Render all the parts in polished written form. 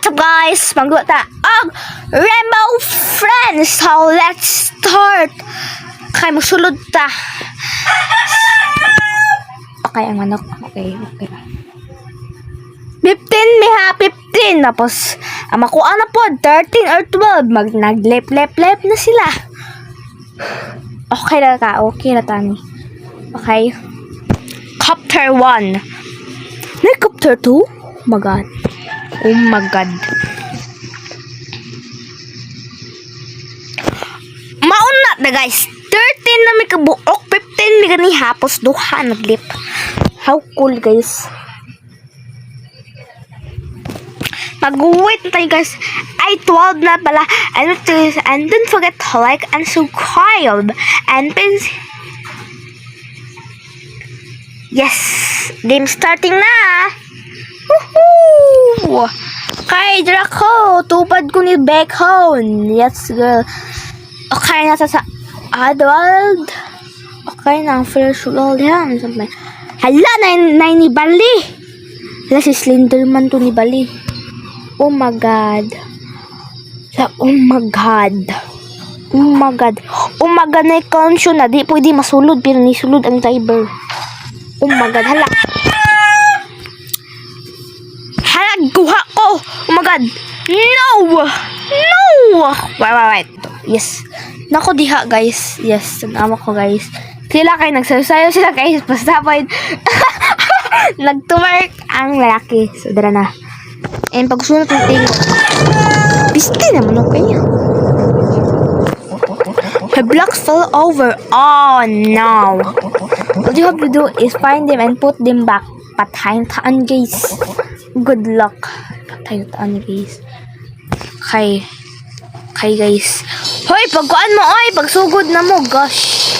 What's up guys? Magluto ta ang Rainbow Friends. So let's start. Kay musulod ta. Okay ang manok. Okay. 15 may ha 15 tapos makuha na po 13 or 12 naglep na sila. Okay na ka. Okay na tani. Okay. Chapter 1. May chapter 2? Oh my god. Oh my god. Mauna na guys. 13 na may kabuok. 15 may gani hapos. Duha naglip. How cool guys. Mag-wait na tayo guys. Ay 12 na pala. And don't forget to like and subscribe. And please. Yes. Game starting na. Woohoo! Kay Draco, tupad ko ni Beckhone. Yes, girl. Okay, nasa sa Adwald. Okay, na first world yan. Hala, na ni Bali. Hala, si Slenderman to ni Bali. Oh my God. Oh my God. Oh my God. Oh my God, na-conscious na. Di pwede masulod, pero nisulod ang cyber. Oh my God, hala. Kuha ko! Oh my god! No! No! Wait. Yes. Nako diha guys. Yes. Tanawa ko guys. Sila kayo nagsasayaw sila guys. Basta po nag-twerk ang lalaki. So, dara na. And pag sunod ng tingo. Piste naman ako niya. Her blocks fell over. Oh no! What you have to do is find them and put them back. Patayin taan guys. Good luck. Patayin taan guys. Okay guys. Hoy, pagkuan mo oy, pagsugod na mo, gosh.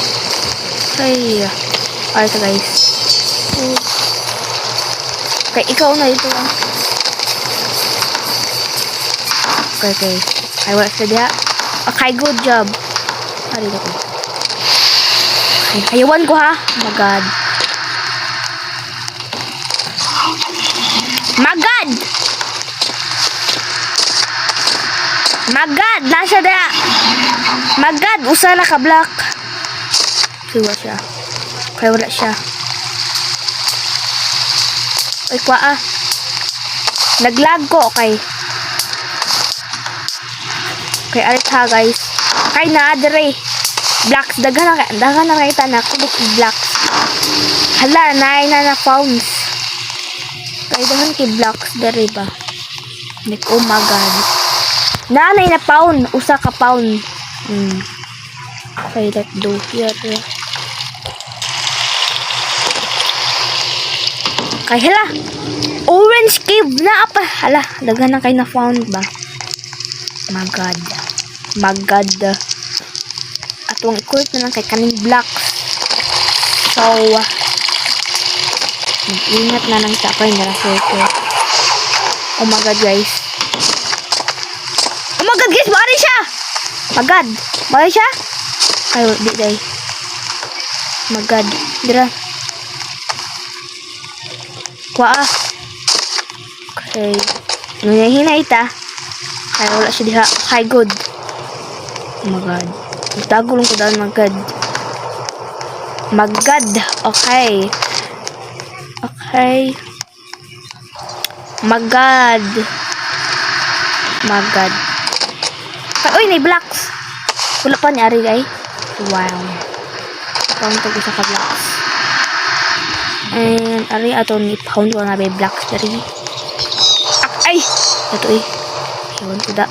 Okay. Alright guys. Okay, ikaw na ito. Okay. I wala sa diha. Okay, good job. Alright ako. Okay, ayawan ko ha. Oh my god. Magad! Nasa da! Magad! Usa na ka-block. Kaya siya. Kaya wala siya. Ay, kwa ah. Naglag ko, okay. Okay, arit ha, guys. Okay, naadere. Blocks. Daga na kita na. Kubok blocks. Hala, na pounds. Kaya dahan kay blocks. Dari ba? Like, oh my god. Nanay na pound. Usa ka pound. Okay, let's do here. Okay, hala. Orange cave na apa. Hala, dagan na kayo na found ba? Magad. Atong i-court na lang kay kaning blocks. So, mag-ingat na lang sa ako yung nara-circle. Oh my god, guys. Oh my god, guys, bari siya! Magad! Bari siya? Ay, di day. Magad. Dira. Kwa ah. Okay. Hinahinay ta. Ay, wala siya diha. Okay, good. Oh my god. Magtago lang ko dahil magad. Magad. Okay. Okay. Magad. Uy, may blocks. Wala pa ni Ari, guys. Wow. Pound ko sa ka-blocks. And, Ari, ato ni pound ko na may blocks dari. Ay! Ito eh. Ewan ko da.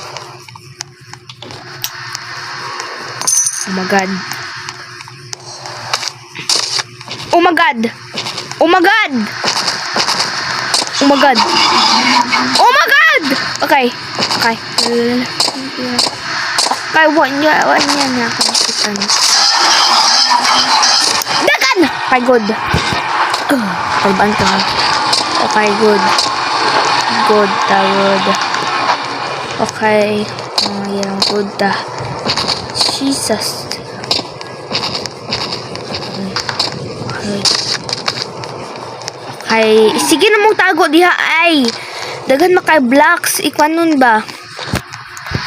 Oh my god. Oh my god! Oh my god! Oh my god! Oh my god! Okay. Okay, wanya na ako nakita. Dagan! Okay, good. Palbaan ka. Okay, good. Good. Okay. Yeah, good. Jesus. Okay. Sige na mong tago diha ay. Dagan makay blocks. Ikwan nun ba?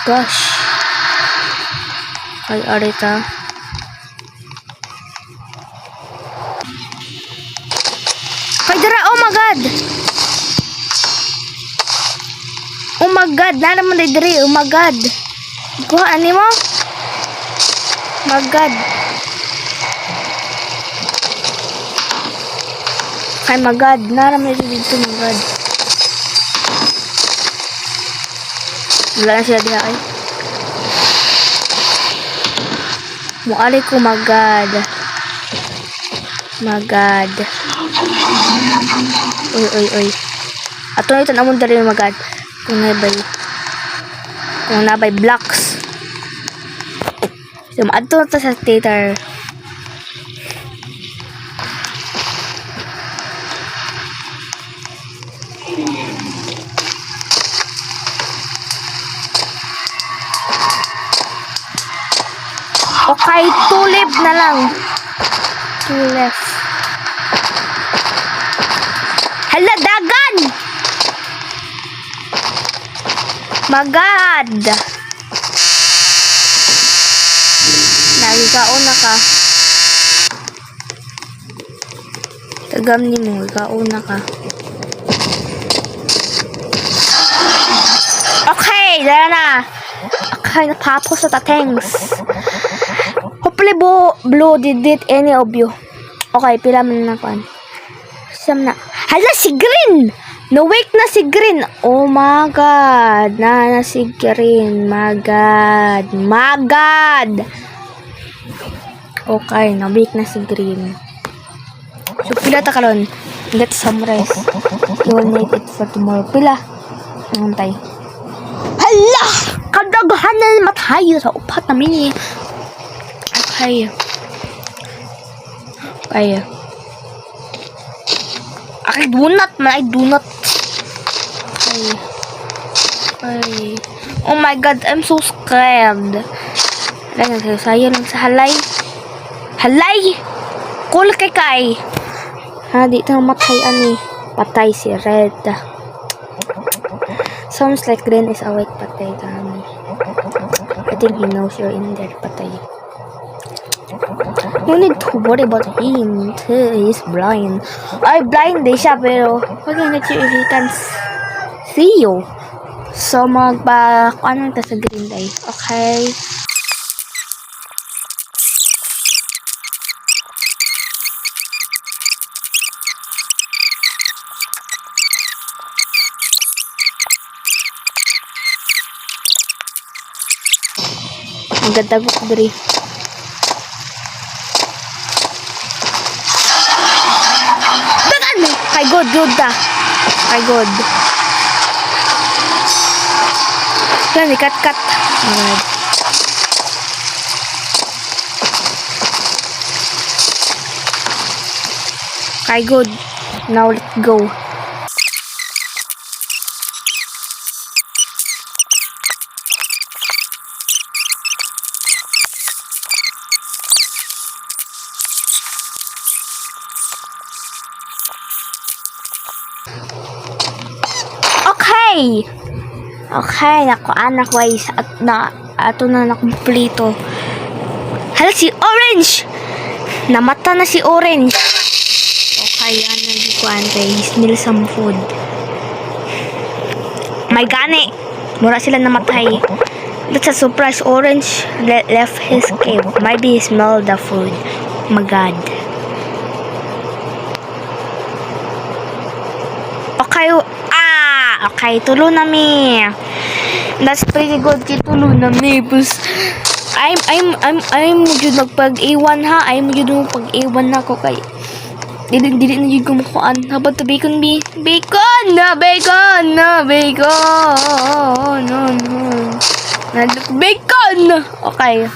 Gosh. Ay, arita. Kay dara, oh my god. Oh my god, na naman diri. Oh my god. Kuha, ani mo? Oh my god. Ay, my god. Na naman dito, my god. Wala na sila diha, ay. Muali ko, my god. My god. Uy. Ato na ito namon dali, my god. Kung nabay blocks. So, maadto na sa theater. Okay, 2 left na lang. 2 left. Hala, dagan! Magad! Nagikaon na ka. Tagam ni mo, ikaon na ka. Okay, dala na. Okay, napapos sa tatings. Hopefully, blue did it any of you. Okay, pila man na kan. Siyam na. Hala, si Green! Na-wake na si Green. Oh my god. Na si Green. My god. My god. Okay, na-wake na si Green. So, pila ta karon. Get some rest. You will need it for tomorrow. Pila. Nangantay. Hala! Kadaghan na matay sa upat na mini. Okay. Okay. Okay, donut man. Ay, donut. Okay. Oh my god, I'm so scared. Sayo lang sa halay. Halay! Cool kay. Ha, di ito matay ani. Patay si Red. Sounds like Green is awake. Patay kami. I think he knows you're in there. Patay. You need to worry about him. He's blind. Ay, blind din siya, pero wag yung if he can see you. So, ano ta sa Green Day. Okay? Ang ganda ko, Bri. Kay good ta. Kay good. Yan, ikat-kat. Alright. Kay good. Now let's go. Okay, naku anak guys, ato na nakumplito. Hala, si Orange! Namata na si Orange. Okay, yan nagikuan guys. Meal some food. May gani. Mura sila namatay. That's a surprise. Orange left his cave. Maybe he smelled the food. Oh my god. Okay, tulo na mi. That's pretty good. Tulo na mi. I'm jud magpag-iwan ha. I'm jud magpag-iwan na ko kay dili na jud kumukuan. Habang to bacon bi. Bacon. No. Bacon. Okay.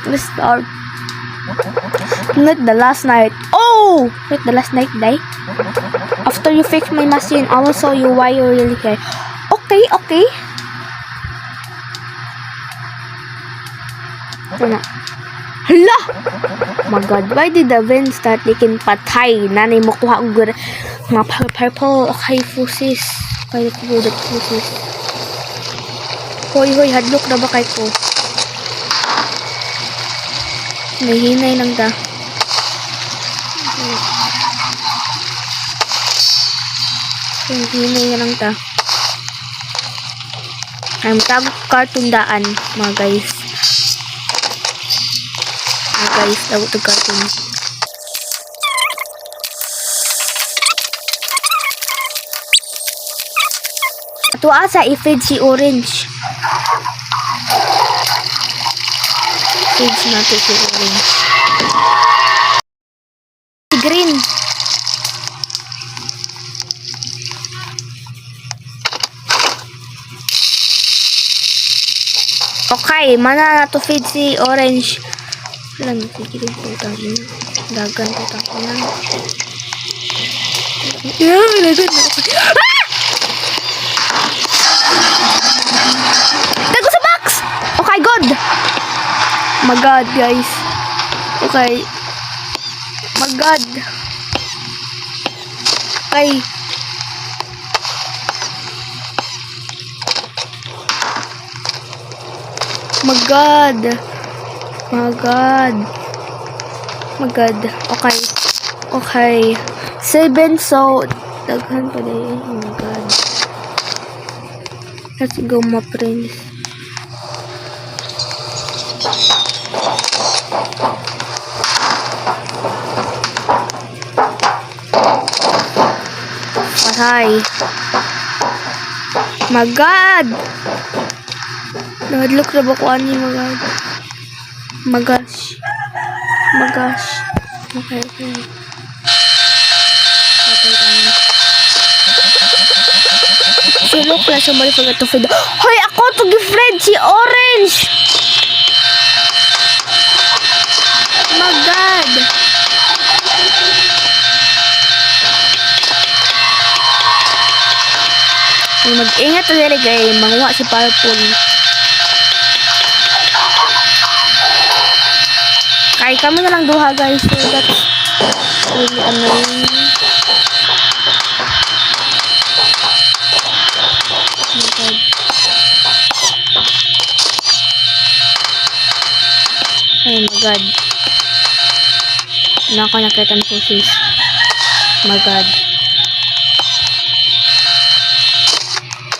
Let's start. Not the last night. Oh! Not the last night, day. After you fix my machine, I will show you why you really care. Okay. Hala! Oh my god, why did the wind start leaking patay? Nanay mo kuha ang mga purple. Okay, fusis. Kaya ko budot ko sis. Hoy, hadlok na ba kay ko? Nahinay lang ta. Nahinay lang ta. Ay, matagok cartoon daan, mga guys. Mga guys, daw ito cartoon. Ito asa, i-feed si Orange. Feed natin si Orange. Si Green. Okay, mana na to feed si Orange. Wala na, si Green po tangin. Dagan po tangin. Dagan na ako. Tago sa box! Okay, good! Oh my god, guys. Okay. Oh my god. Okay. My god. My god. My god. Okay. Okay. 7 so daghan pa din. Oh my god. Let's go, my friends. Patay. My god. Nahadlok na ba ko ani, my god? My gosh. My gosh. Okay, okay. Patay tayo. Sulok na somebody forgot to feed. Hoy, ako to gi-friend si Orange. My god. Ay, mag-ingat na dali guys. Manguha si Purple. Kaya kami na lang duha guys. So that's really annoying. Oh my god. Nakanakitan po sis. Oh my god.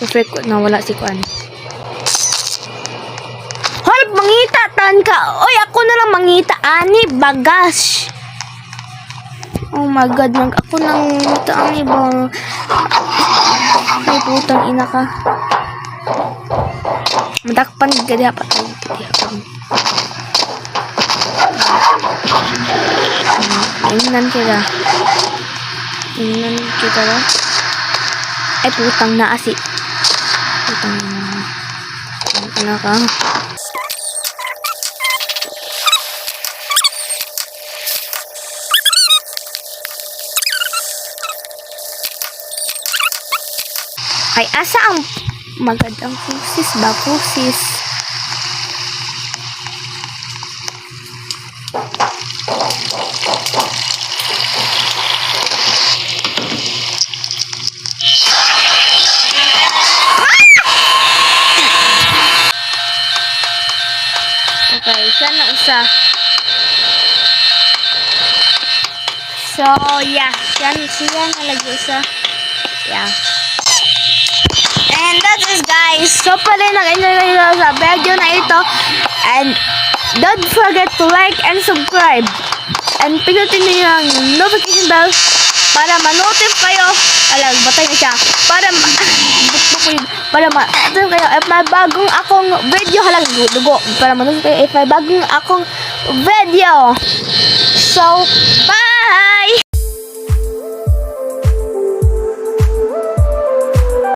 Perfect na wala si Kuan. Hoy, mangita tan ka. Oy, ako na lang mangita ani bagas. Oh my god, ako nang ngita ani ba. Ay putang ina ka. Madakpan gadi pa tayo. Ingnan kita. Ingnan kita ba? Ay putang na asi. Putang na ka. Ay asa ang magandang pusis ba? Pusis. Okay, siya na usa. So, yeah. Siya na lagi usa. Yeah. And that is guys. So, pala nag-enjoy kayo sa video na ito. And don't forget to like and subscribe. And pinutin niyo yung notification bell para ma-notify kayo. Alam, batay na siya. Para ma-notify kayo if may bagong akong video. Halang dugo. Para ma-notify kayo if may bagong akong video. So, bye!